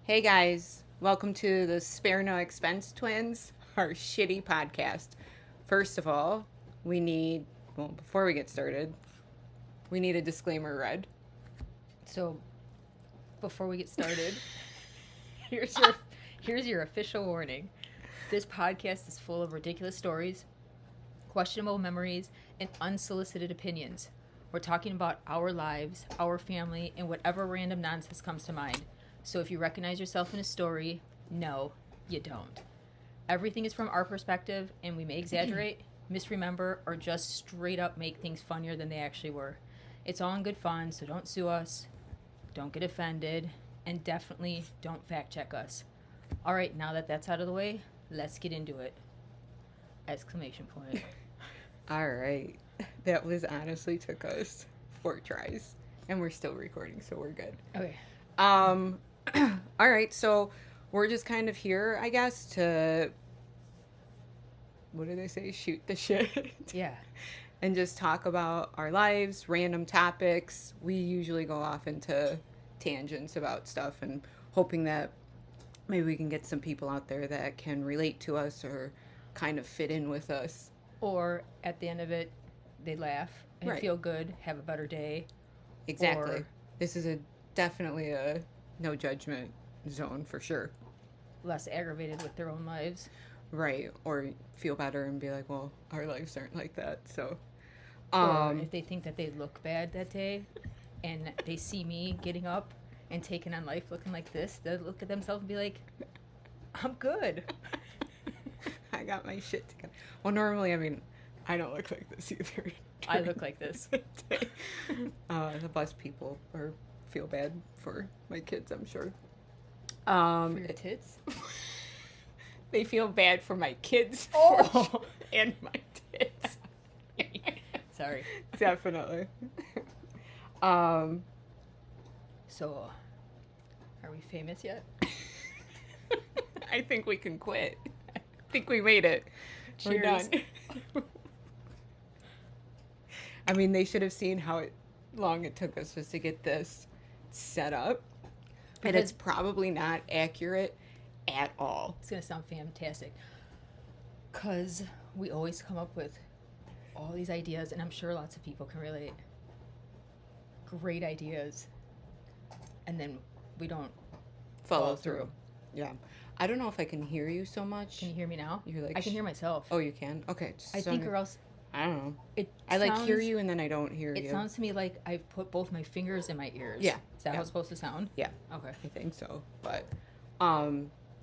Hey guys, welcome to the Spare No Expense Twins, our shitty podcast. First of all, before we get started, we need a disclaimer read. So, before we get started, here's your here's your official warning. This podcast is full of ridiculous stories, questionable memories, and unsolicited opinions. We're talking about our lives, our family, and whatever random nonsense comes to mind. So if you recognize yourself in a story, no, you don't. Everything is from our perspective, and we may exaggerate, misremember, or just straight up make things funnier than they actually were. It's all in good fun, so don't sue us, don't get offended, and definitely don't fact check us. All right, now that that's out of the way, let's get into it. Exclamation point. All right, that was honestly took us 4 tries, and we're still recording, so we're good. Okay. Um, all right, so we're just kind of here, I guess, to what do they say? Shoot the shit. Yeah. And just talk about our lives, random topics. We usually go off into tangents about stuff and hoping that maybe we can get some people out there that can relate to us or kind of fit in with us. Or at the end of it, they laugh and Right. feel good, have a better day. Exactly. Or This is definitely a no judgment zone for sure. less aggravated with their own lives. Right. Or feel better and be like, well, our lives aren't like that. So, Or if they think that they look bad that day and they see me getting up and taking on life looking like this, they'll look at themselves and be like, I'm good. I got my shit together. Well, normally, I mean, I don't look like this either. I look like this. The bus people or feel bad for my kids, I'm sure. For your tits? They feel bad for my kids and my tits. Sorry. Definitely. So, are we famous yet? I think we can quit. I think we made it. We're Cheers. done. I mean, they should have seen how long it took us just to get this set up. And it's probably not accurate at all. It's going to sound fantastic. Because we always come up with all these ideas, and I'm sure lots of people can relate. Great ideas. And then we don't Follow through. Yeah. I don't know if I can hear you so much. Can you hear me now? You're like I can hear myself. Oh, you can? Okay. I think, or else I don't know. it I like hear sounds- you and then I don't hear you. It sounds to me like I've put both my fingers in my ears. Yeah. Is that Yeah. how it's supposed to sound? Yeah. Okay. I think so. But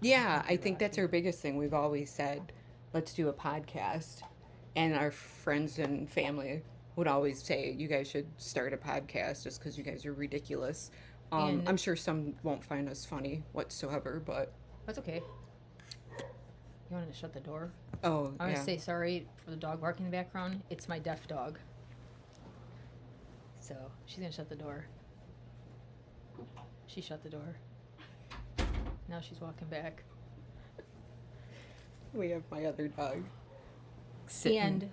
yeah, I think that's our biggest thing. We've always said, let's do a podcast. And our friends and family would always say, you guys should start a podcast just because you guys are ridiculous. And- I'm sure some won't find us funny whatsoever, but That's okay. You wanted to shut the door? oh, I want yeah. to say sorry for the dog barking in the background. It's my deaf dog. So she's going to shut the door. She shut the door. Now she's walking back. We have my other dog. Sitting. And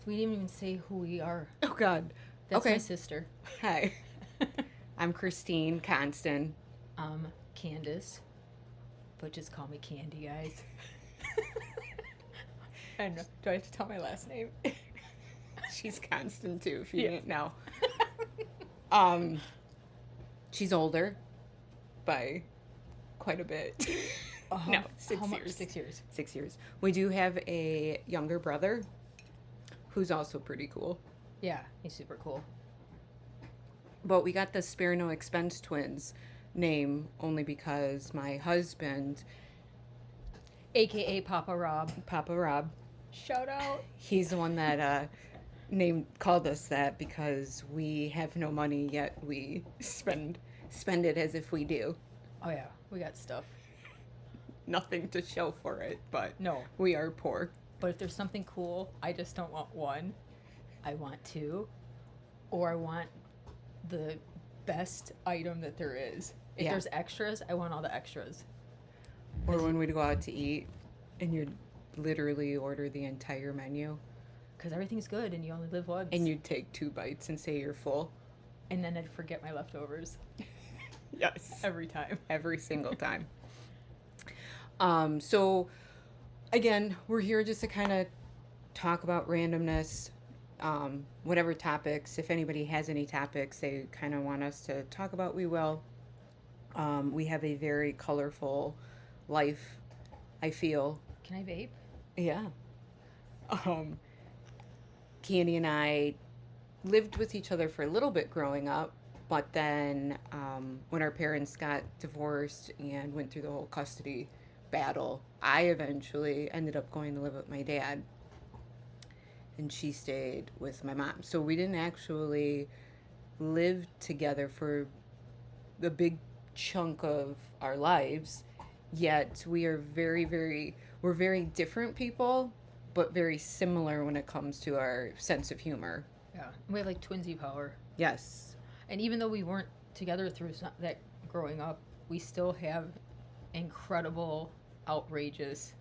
we didn't even say who we are. Oh, God. That's Okay. my sister. Hi. I'm Christine Constant. Candace. But just call me Candy, guys. And do I have to tell my last name? She's Constant, too, if you Yeah. didn't know. She's older by quite a bit. No, 6 How much? years. 6 years. 6 years. We do have a younger brother who's also pretty cool. Yeah, he's super cool. But we got the Spare No Expense Twins name only because my husband, AKA Papa Rob. Papa Rob, Shout out. he's the one that called us that because we have no money yet we spend it as if we do. Oh yeah, we got stuff. Nothing to show for it, but No. we are poor. But if there's something cool, I just don't want one. I want two. Or I want the best item that there is. If Yeah. there's extras, I want all the extras. Or when we go out to eat and you literally order the entire menu Because everything's good and you only live once. and you take 2 bites and say you're full. And then I'd forget my leftovers. Yes. Every time. Every single time. So again, we're here just to kind of talk about randomness, whatever topics. If anybody has any topics they kind of want us to talk about, we will. We have a very colorful life, I feel. Can I vape? Yeah. Um, Candy and I lived with each other for a little bit growing up, but then when our parents got divorced and went through the whole custody battle, I eventually ended up going to live with my dad, and she stayed with my mom. So we didn't actually live together for the big chunk of our lives, yet we are we're very different people, but very similar when it comes to our sense of humor. Yeah. We have like twinsy power. Yes. And even though we weren't together through that growing up, we still have incredible, outrageous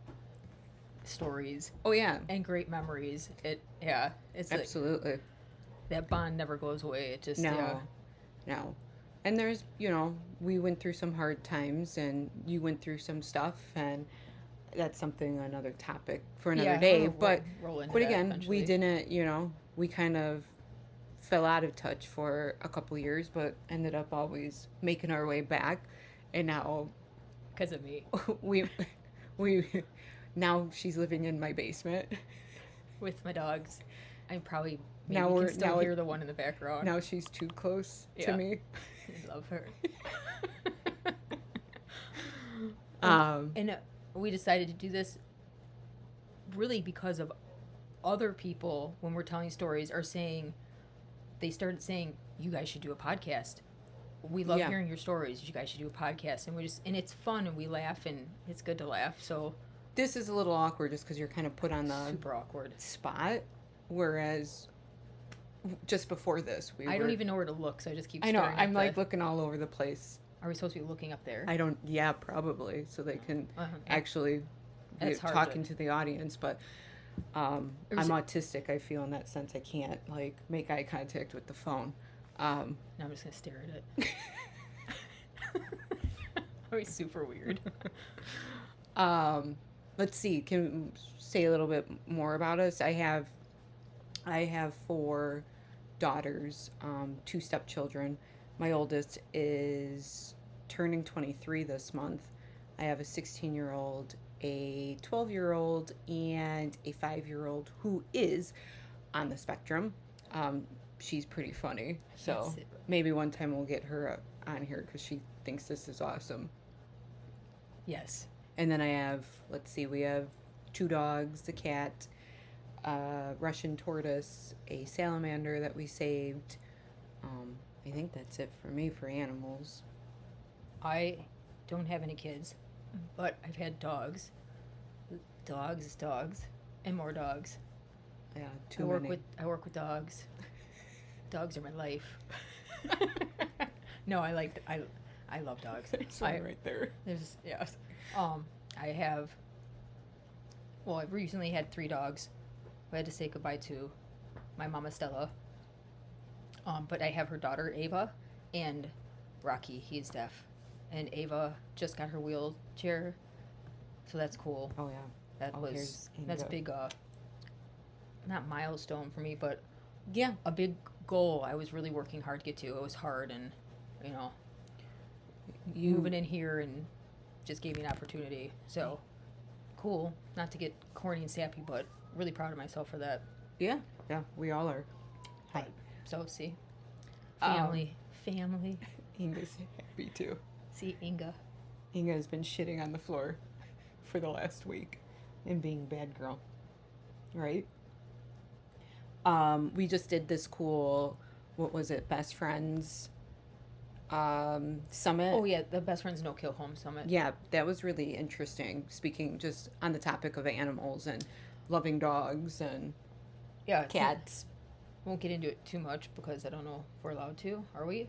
stories Oh yeah. and great memories. It's like Absolutely. that bond never goes away. It just No. No. And there's, we went through some hard times and you went through some stuff, and that's something, another topic for another day. We'll roll into But that again, eventually. we didn't, we kind of fell out of touch for a couple years, but ended up always making our way back. And now because of me we we now she's living in my basement. with my dogs. I probably Now maybe we're- can still now it- hear the one in the background. Now she's too close Yeah. to me. I love her. And we decided to do this really because of other people, when we're telling stories, are saying, they started saying, you guys should do a podcast. We love Yeah. hearing your stories. You guys should do a podcast. And and it's fun and we laugh and it's good to laugh. So This is a little awkward just because you're kind of put on the super awkward. spot, whereas just before this I don't even know where to look, so I just keep I know, staring I'm at like the, looking all over the place. Are we supposed to be looking up there? I don't, yeah, probably, so they can actually be That's hard talking to- to the audience, but I'm autistic, I feel, in that sense. I can't, like, make eye contact with the phone. Now I'm just going to stare at it. That was super weird. Let's see, can say a little bit more about us. I have 4 daughters, 2 stepchildren. My oldest is turning 23 this month. I have a 16-year-old, a 12-year-old, and a 5-year-old who is on the spectrum. She's pretty funny, so maybe one time we'll get her on here because she thinks this is awesome. Yes. And then I have, let's see, we have 2 dogs, a cat, a Russian tortoise, a salamander that we saved. I think that's it for me for animals. I don't have any kids, but I've had dogs. Dogs, and more dogs. Yeah, I too work many. with dogs. Dogs are my life. No, I love dogs. There's one right there. There's yes. I've recently had 3 dogs. I had to say goodbye to my mama Stella. But I have her daughter Ava and Rocky. He's deaf, and Ava just got her wheelchair, so that's cool. Oh yeah. That's Inga. a big not milestone for me, but Yeah. a big goal I was really working hard to get to. It was hard, and moving in here and just gave me an opportunity. So cool. Not to get corny and sappy, but really proud of myself for that. Yeah, we all are. Hi. So see, family. Inga's happy too. See Inga. Inga has been shitting on the floor for the last week and being a bad girl. Right? We just did this cool, what was it, Best Friends summit. Oh yeah, the Best Friends No Kill Home Summit. Yeah, that was really interesting. Speaking just on the topic of animals and loving dogs and Yeah, cats. Won't get into it too much because I don't know if we're allowed to. Are we?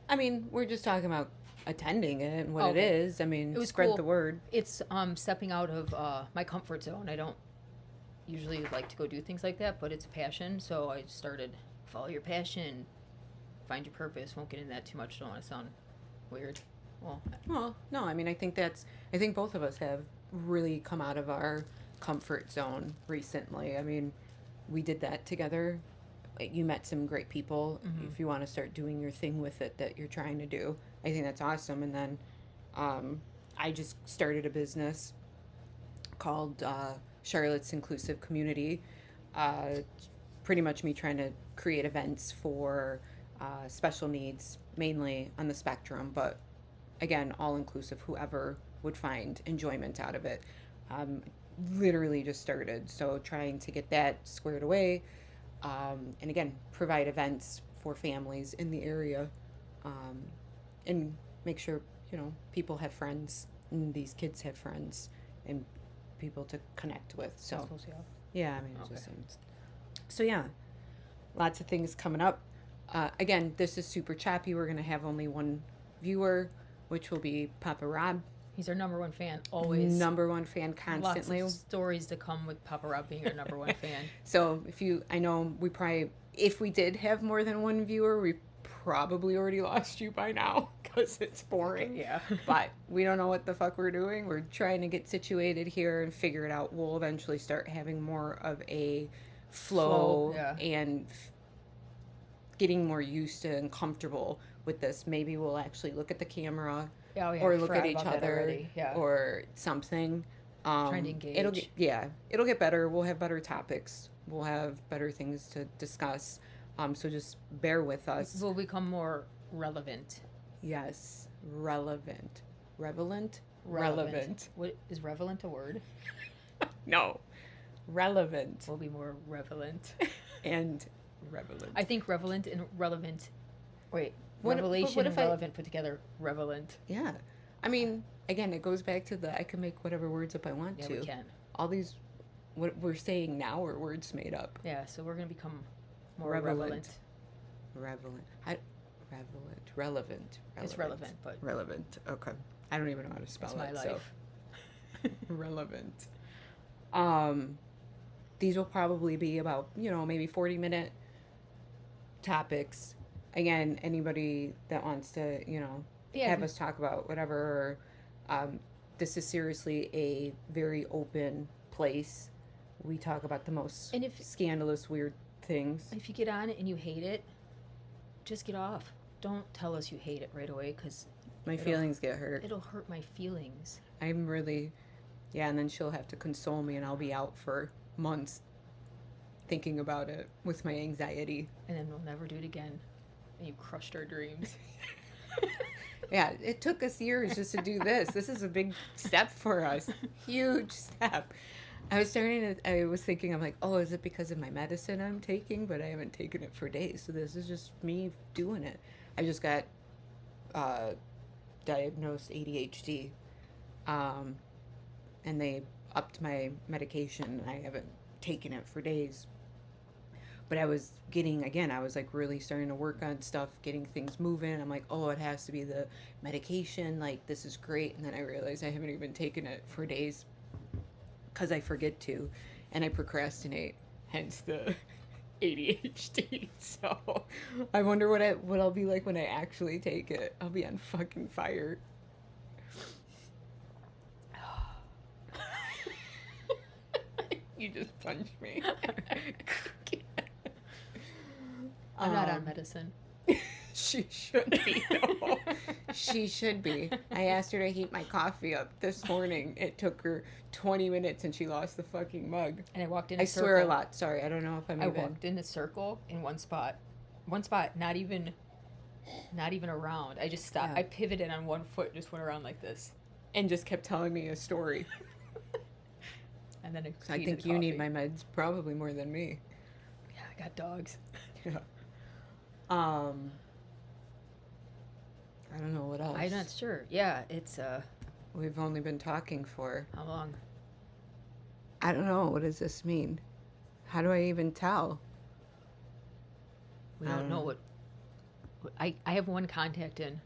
I mean, we're just talking about attending it and what Okay. it is. I mean, It was spread cool. the word. It's stepping out of my comfort zone. I don't usually like to go do things like that, but it's a passion. So I started follow your passion, find your purpose. Won't get into that too much. Don't want to sound weird. Well, Well, no, I mean, I think both of us have really come out of our comfort zone recently. I mean, we did that together. You met some great people. Mhm. If you want to start doing your thing with it that you're trying to do, I think that's awesome. And then I just started a business called Charlotte's Inclusive Community. It's pretty much me trying to create events for special needs, mainly on the spectrum, but again, all inclusive, whoever would find enjoyment out of it. Literally just started, so trying to get that squared away, and again, provide events for families in the area, um, and make sure people have friends, and these kids have friends, and people to connect with. So yeah, I mean, it's Okay. the same. So yeah, lots of things coming up. Again, this is super choppy. We're gonna have only one viewer, which will be Papa Rob. He's our number one fan, always. Number one fan constantly. Lots of stories to come with Papa Rob being our number one fan. So I know we probably, if we did have more than one viewer, we probably already lost you by now because it's boring. Yeah. But we don't know what the fuck we're doing. We're trying to get situated here and figure it out. We'll eventually start having more of a flow yeah. and getting more used to and comfortable with this. Maybe we'll actually look at the camera. Oh, yeah, Or look at forgot each about that other, already. Yeah. or something. Trying to engage. It'll get better. We'll have better topics. We'll have better things to discuss. So just bear with us. We'll become more relevant. Yes, relevant, relevant. What is relevant a word? No, relevant We'll be more relevant. and relevant. I think relevant and relevant. Wait, What- revelation what and if I- relevant put together. Relevant. Yeah, I mean, again, it goes back to I can make whatever words up I want Yeah, to. we can. All these, what we're saying now are words made up. Yeah, so we're gonna become more Relevant. relevant. Relevant. It's relevant, but Relevant. Okay. I don't even know how to spell it's my it. life. So relevant. These will probably be about maybe 40-minute topics. Again, anybody that wants to Yeah, have us talk about whatever. This is seriously a very open place. We talk about the most And if scandalous, weird things. if you get on it and you hate it, just get off. Don't tell us you hate it right away, because My feelings get hurt. it'll hurt my feelings. I'm really, yeah, and then she'll have to console me, and I'll be out for months thinking about it with my anxiety. And then we'll never do it again. And you crushed our dreams. Yeah, it took us years just to do this. This is a big step for us. Huge step. I was thinking, I'm like, oh, is it because of my medicine I'm taking? But I haven't taken it for days. So this is just me doing it. I just got diagnosed ADHD. And they upped my medication. I haven't taken it for days. But I was like really starting to work on stuff, getting things moving. I'm like, oh, it has to be the medication. Like, this is great. And then I realized I haven't even taken it for days because I forget to, and I procrastinate, hence the ADHD. So I wonder what I'll be like when I actually take it. I'll be on fucking fire. You just punched me. I'm not on medicine. She should be, though. She should be. I asked her to heat my coffee up this morning. It took her 20 minutes and she lost the fucking mug. And I walked in I a circle. swear a lot. Sorry, I don't know if I walked in a circle in one spot, not even around. I just stopped. Yeah. I pivoted on one foot and just went around like this. And just kept telling me a story. And then So I think you need my meds probably more than me. Yeah, I got dogs. Yeah. I don't know what else. I'm not sure. Yeah, it's We've only been talking for, how long? I don't know. What does this mean? How do I even tell? We don't know what I have one contact in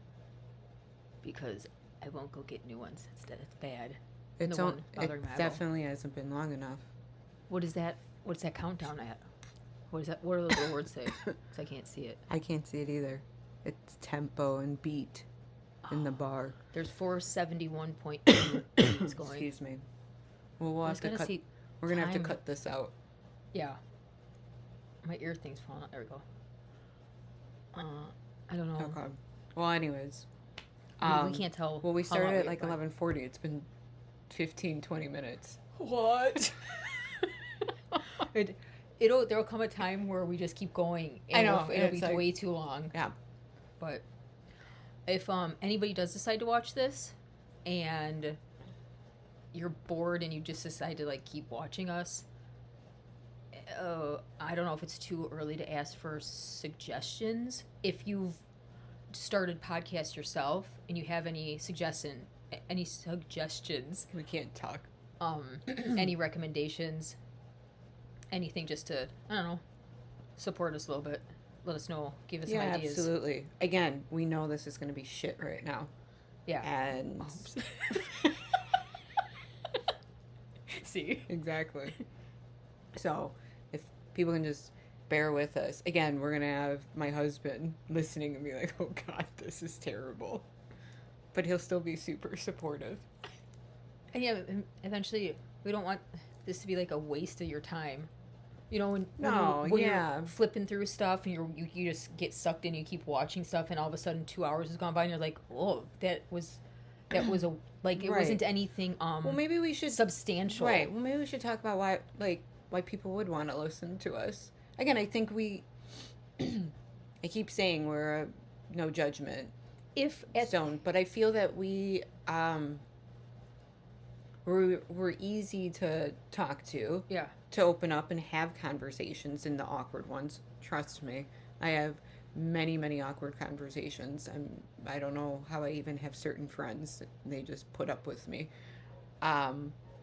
because I won't go get new ones. It's bad. And It's the on, one it bothering my eyeball. definitely hasn't been long enough. What is that? What's that countdown at? What is that? What do those little words say? 'Cause I can't see it. I can't see it either. It's tempo and beat. in the bar. There's 471.2. It's going. Excuse me. Well, we'll I have was to gonna cut. see We're gonna have to time. cut this out. Yeah. My ear thing's falling out. There we go. I don't know. Okay. Well, anyways. We can't tell. Well, we how long started at we- like 11:40. It's been 15, 20 minutes. What? There'll come a time where we just keep going. And I know, It'll and be it's like- way too long. Yeah. But if anybody does decide to watch this, and you're bored and you just decide to like keep watching us, I don't know if it's too early to ask for suggestions. If you've started podcasts yourself and you have any suggestions, We can't talk. any recommendations, anything just to, I don't know, support us a little bit. Let us know. Give us some Yeah, ideas. absolutely. Again, we know this is going to be shit right now. Yeah. And See? exactly. So, if people can just bear with us. Again, we're going to have my husband listening and be like, "Oh god, this is terrible." But he'll still be super supportive. And yeah, eventually, we don't want this to be like a waste of your time. You know, when yeah. you're flipping through stuff and you just get sucked in, you keep watching stuff, and all of a sudden 2 hours has gone by, and you're like, oh, that was a like it Right. wasn't anything Well, maybe we should substantial. Right. Well, maybe we should talk about why people would want to listen to us. Again, I think I keep saying we're a no judgment If at zone, but I feel that we're easy to talk to, yeah, to open up and have conversations in the awkward ones. Trust me, I have many awkward conversations. I don't know how I even have certain friends. They just put up with me.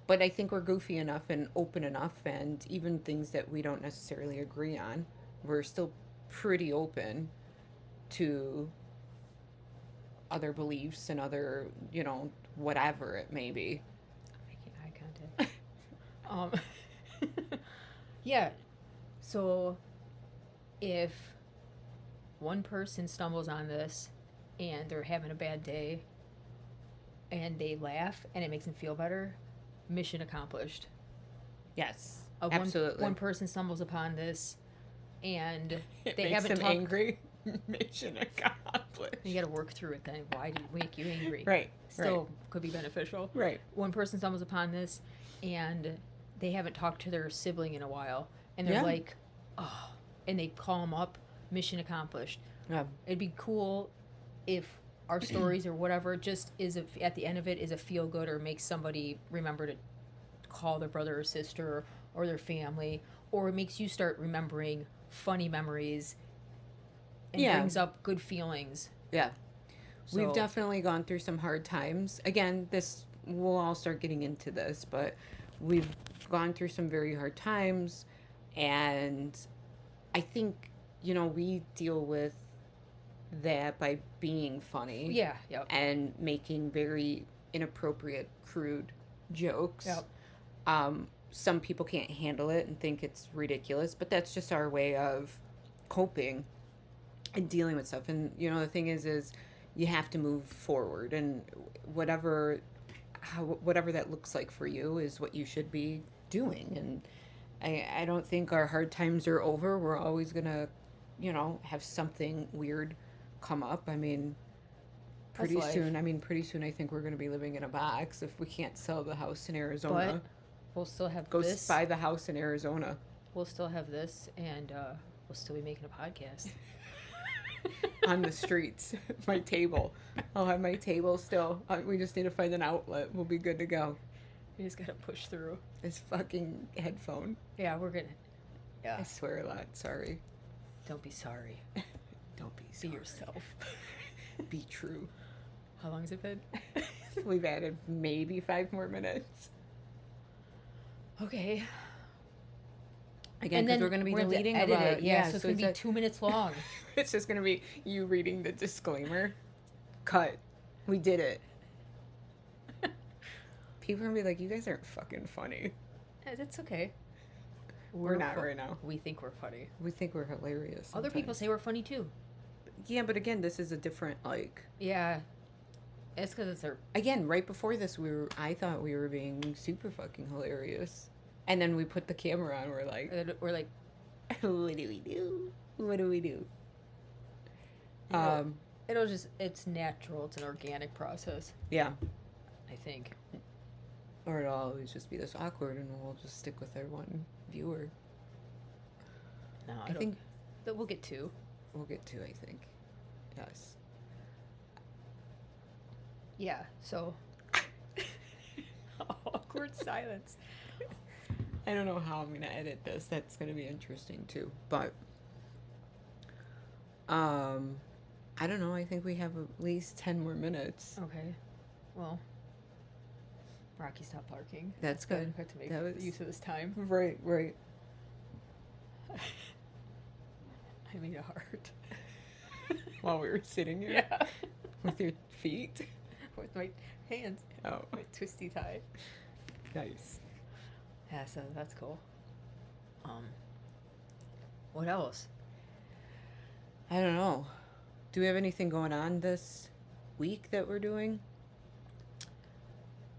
But I think we're goofy enough and open enough, and even things that we don't necessarily agree on, we're still pretty open to other beliefs and other, whatever it may be. making eye contact. Yeah. So, if one person stumbles on this and they're having a bad day and they laugh and it makes them feel better, mission accomplished. Yes, One absolutely. person stumbles upon this and It they makes haven't them talked. angry. Mission accomplished. You got to work through it then. Why did it make you angry? Right. Still could be beneficial. Right. One person stumbles upon this and they haven't talked to their sibling in a while and they're Yeah. like, oh, and they call them up, mission accomplished. Yeah. It'd be cool if our stories or whatever just at the end of it is a feel good or makes somebody remember to call their brother or sister or their family, or it makes you start remembering funny memories and Yeah. brings up good feelings. Yeah. We've So- definitely gone through some hard times. Again, we'll all start getting into this, but we've gone through some very hard times, and I think, we deal with that by being funny. Yeah, yep. And making very inappropriate, crude jokes. Yep. Some people can't handle it and think it's ridiculous, but that's just our way of coping and dealing with stuff. And the thing is you have to move forward, and whatever that looks like for you is what you should be doing. And I don't think our hard times are over. We're always gonna have something weird come up. I mean, pretty That's life. soon I think we're gonna be living in a box if we can't sell the house in Arizona. But we'll still have Go this. buy the house in Arizona. We'll still have this, and we'll still be making a podcast. On the streets. My table. I'll have my table still. We just need to find an outlet. We'll be good to go. We just gotta push through. This fucking headphone. Yeah, we're gonna. Yeah. I swear a lot. Sorry. Don't be sorry. Don't be Be sorry. yourself. Be true. How long has it been? We've added maybe 5 more minutes. Okay. Again, because we're going to be deleting edit about it. Yeah, so it's gonna be 2 minutes long. It's just going to be you reading the disclaimer. Cut. We did it. People are going to be like, you guys aren't fucking funny. That's okay. We're not right now. We think we're funny. We think we're hilarious. Other people sometimes. say we're funny too. Yeah, but again, this is a different, Yeah. It's because it's our. Again, right before this, I thought we were being super fucking hilarious. And then we put the camera on, we're like, We're like, what do we do? What do we do? it's natural. It's an organic process, Yeah. I think. Or it'll always just be this awkward and we'll just stick with our one viewer. No, I think that we'll get to. we'll get to, I think. Yes. Yeah, so. Awkward silence. I don't know how I'm going to edit this. That's going to be interesting too. But, I don't know. I think we have at least 10 more minutes. Okay. Well, Rocky stopped barking. That's good. I have to make That was- use of this time. Right, right. I made a heart. While we were sitting here. Yeah. With your feet. With my hands. Oh, My twisty tie. nice. Yeah, so that's cool. What else? I don't know. Do we have anything going on this week that we're doing?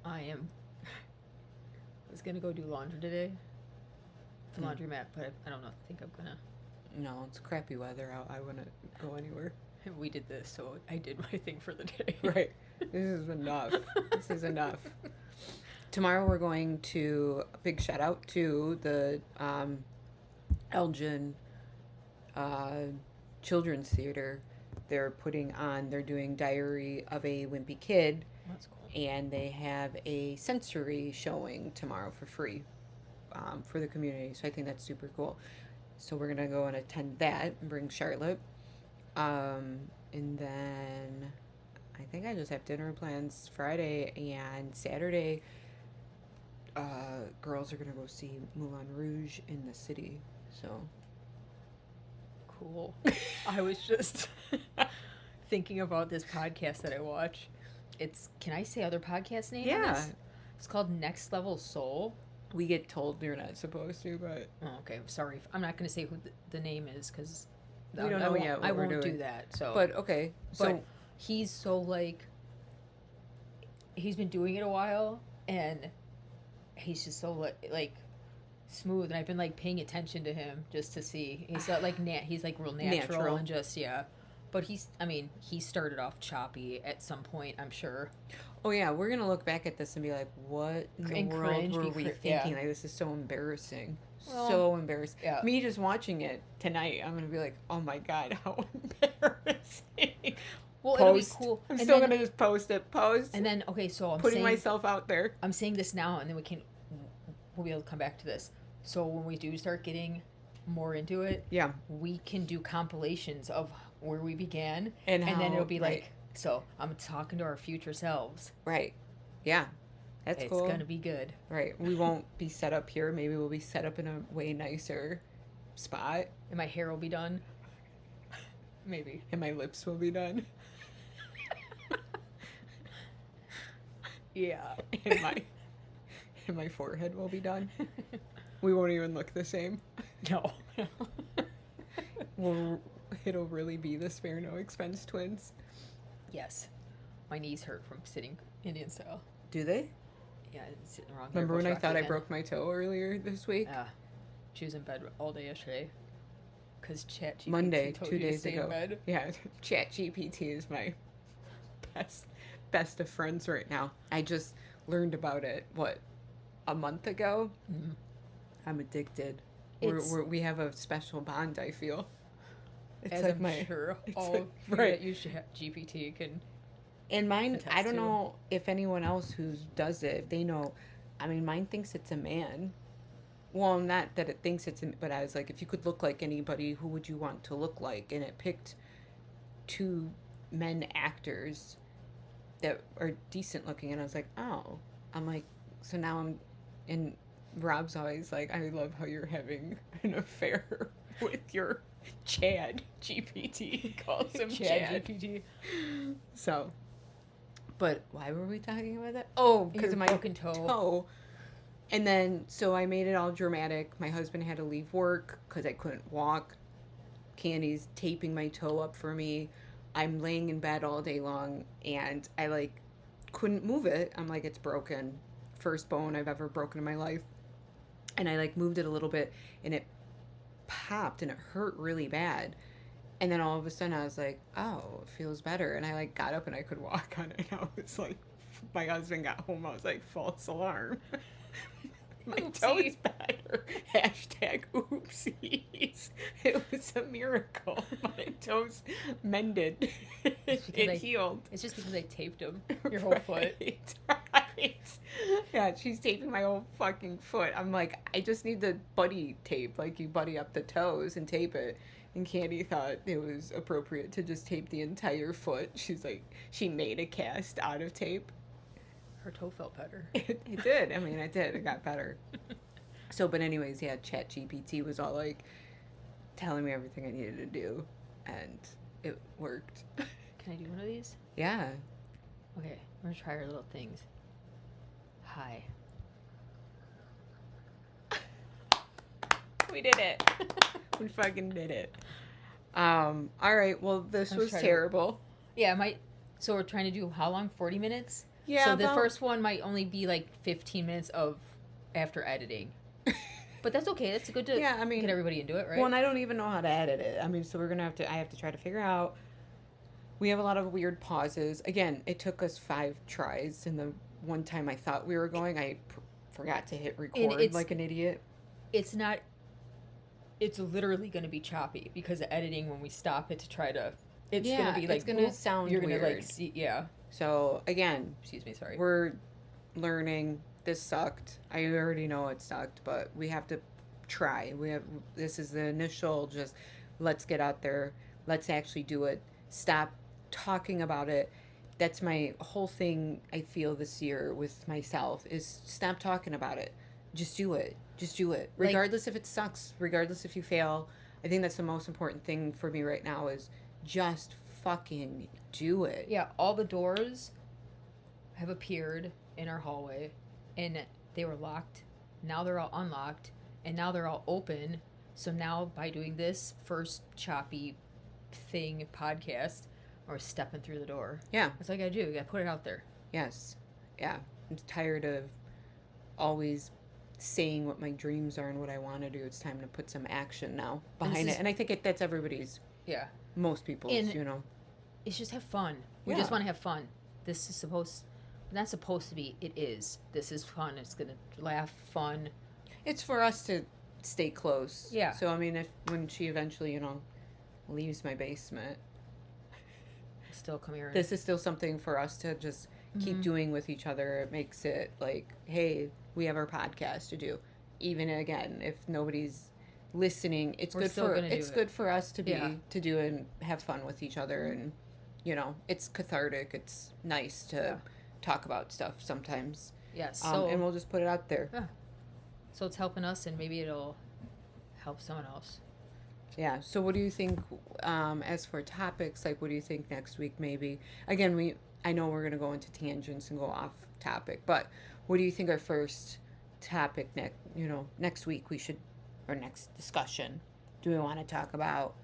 I was gonna go do laundry today. The laundromat, but I don't know. I think I'm gonna. No, it's crappy weather out. I wouldn't go anywhere. We did this, so I did my thing for the day. Right. This is enough. This is enough. Tomorrow we're going to, a big shout out to the Elgin Children's Theater. They're doing Diary of a Wimpy Kid. That's cool. And they have a sensory showing tomorrow for free for the community. So I think that's super cool. So we're going to go and attend that and bring Charlotte. And then I think I just have dinner plans Friday and Saturday. Girls are going to go see Moulin Rouge in the city. So Cool. I was just thinking about this podcast that I watch. Can I say other podcast name? on yeah, this? It's called Next Level Soul. we get told you're not supposed to, but Oh, okay, I'm sorry. I'm not going to say who the name is because we don't know yet what I we're won't doing. do that. So, But okay, so but he's so like, he's been doing it a while, and he's just so like smooth, and I've been like paying attention to him just to see. He's not like he's like real natural and just But he started off choppy at some point, I'm sure. oh yeah, we're gonna look back at this and be like, what in the And world cringe, were be we cri- thinking? yeah. Like, this is so embarrassing. Well, So embarrassing. yeah. Me just watching it tonight, I'm gonna be like, oh my god, how embarrassing. Well, Post. it'll be cool. I'm And still then- gonna just post it. Post. And then okay, so putting myself out there. I'm saying this now, and then we'll be able to come back to this. So when we do start getting more into it, Yeah. we can do compilations of where we began, And then how- it'll be right. like, so I'm talking to our future selves. Right. Yeah. That's It's cool. gonna be good. Right. We won't be set up here. Maybe we'll be set up in a way nicer spot. And my hair will be done. Maybe. And my lips will be done. Yeah. And my forehead will be done. We won't even look the same. No. It'll really be the spare no expense twins. Yes. My knees hurt from sitting Indian style. Do they? Yeah, sitting wrong. Remember when I thought I broke my toe earlier this week? Yeah. She was in bed all day yesterday. Because ChatGPT Monday, told 2 you to days stay in ago. bed. Yeah, ChatGPT is my best of friends right now. I just learned about it, a month ago? Mhm. I'm addicted. We have a special bond, I feel. It's As like I'm sure it's all like- of you right. that use GPT can. And mine, I attest don't to. know if anyone else who does it, if they know. I mean, mine thinks it's a man. Well, not that it thinks it's, but I was like, if you could look like anybody, who would you want to look like? And it picked 2 men actors that are decent looking, and I was like, oh. I'm like, so now and Rob's always like, I love how you're having an affair with your Chad GPT. He calls him Chad. GPT. So, but why were we talking about that? Oh, because of my broken toe. And then, so I made it all dramatic. My husband had to leave work because I couldn't walk. Candy's taping my toe up for me. I'm laying in bed all day long, and I couldn't move it. I'm like, it's broken. First bone I've ever broken in my life. And I like moved it a little bit and it popped and it hurt really bad. And then all of a sudden I was like, oh, it feels better. And I like got up and I could walk on it. And I was like, my husband got home. I was like, false alarm. My toe's better. Hashtag oopsies. It was a miracle. My toes mended. It healed. It's just because I taped them your whole foot. Right. Yeah, she's taping my whole fucking foot. I'm like, I just need the buddy tape. Like, you buddy up the toes and tape it. And Candy thought it was appropriate to just tape the entire foot. She's like, she made a cast out of tape. Her toe felt better. It did. I mean, it did. It got better. So, but anyways, yeah, ChatGPT was all like telling me everything I needed to do, and it worked. Can I do one of these? Yeah. Okay, I'm gonna try our little things. Hi. We did it. We fucking did it. All right. Well, this was terrible. Yeah, so we're trying to do how long? 40 minutes? Yeah. So the first one might only be like 15 minutes of after editing. But that's okay. That's good to yeah, I mean, get everybody into it, right? Well, and I don't even know how to edit it. I mean, so we're going to I have to try to figure out. We have a lot of weird pauses. Again, it took us 5 tries. And the one time I thought we were going, I forgot to hit record like an idiot. It's literally going to be choppy because the editing, when we stop it to try to, it's going to be like, it's going to sound you're weird. You're going to like see, yeah. So again, excuse me, sorry. We're learning. This sucked. I already know it sucked, but we have to try. This is the initial, just let's get out there. Let's actually do it. Stop talking about it. That's my whole thing I feel this year with myself is stop talking about it. Just do it. Just do it. Regardless if it sucks, regardless if you fail. I think that's the most important thing for me right now is just fucking do it. Yeah, all the doors have appeared in our hallway and they were locked. Now they're all unlocked and now they're all open. So now by doing this first choppy thing podcast, we're stepping through the door. Yeah. That's all I gotta do. You gotta put it out there. Yes. Yeah. I'm tired of always saying what my dreams are and what I want to do. It's time to put some action now behind it. And I think that's everybody's. Yeah. Most people's, It's just have fun. We just want to have fun. This is not supposed to be. It is. This is fun. It's going to laugh, fun. It's for us to stay close. Yeah. So, I mean, when she eventually, leaves my basement. Still come here. This is still something for us to just keep doing with each other. It makes it like, hey, we have our podcast to do. Even again, if nobody's listening, it's good for us to to do and have fun with each other, and it's cathartic. It's nice to talk about stuff sometimes. Yes. And we'll just put it out there. Yeah. So it's helping us, and maybe it'll help someone else. Yeah. So what do you think? As for topics, like what do you think next week? Maybe again, I know we're gonna go into tangents and go off topic, but what do you think our first topic next week we should, or next discussion? Do we want to talk about,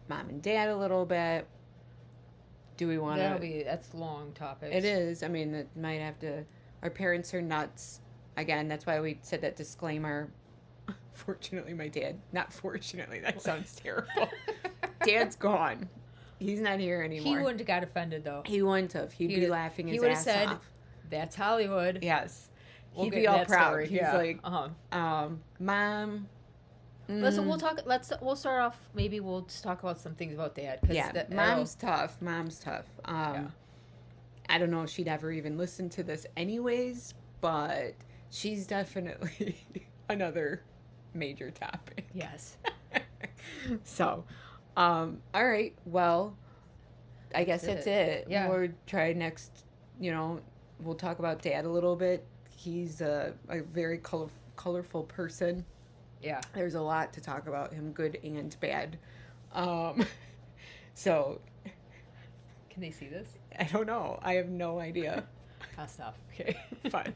mom and dad a little bit? Do we want to? That's long topics. It is. I mean, it might have to. Our parents are nuts. Again, that's why we said that disclaimer. Fortunately, my dad. Not fortunately. That sounds terrible. Dad's gone. He's not here anymore. He wouldn't have got offended though. He wouldn't have. He'd be laughing his ass off. He would have said, "That's Hollywood." Yes. He'd be all proud. Story. He's like, Mom. Listen, we'll start off. Maybe we'll just talk about some things about Dad. Mom's tough. Mom's tough. I don't know if she'd ever even listen to this, anyways. But she's definitely another major topic. Yes. So, all right. Well, I guess that's it. Yeah. We'll try next. We'll talk about Dad a little bit. He's a very colorful person. Yeah. There's a lot to talk about him, good and bad. So. Can they see this? I don't know. I have no idea. I'll stop. Okay. Fine.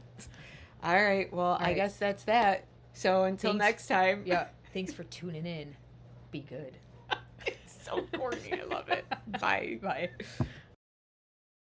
All right. Well, I guess that's that. So until next time. Yeah. Thanks for tuning in. Be good. It's so corny. I love it. Bye. Bye.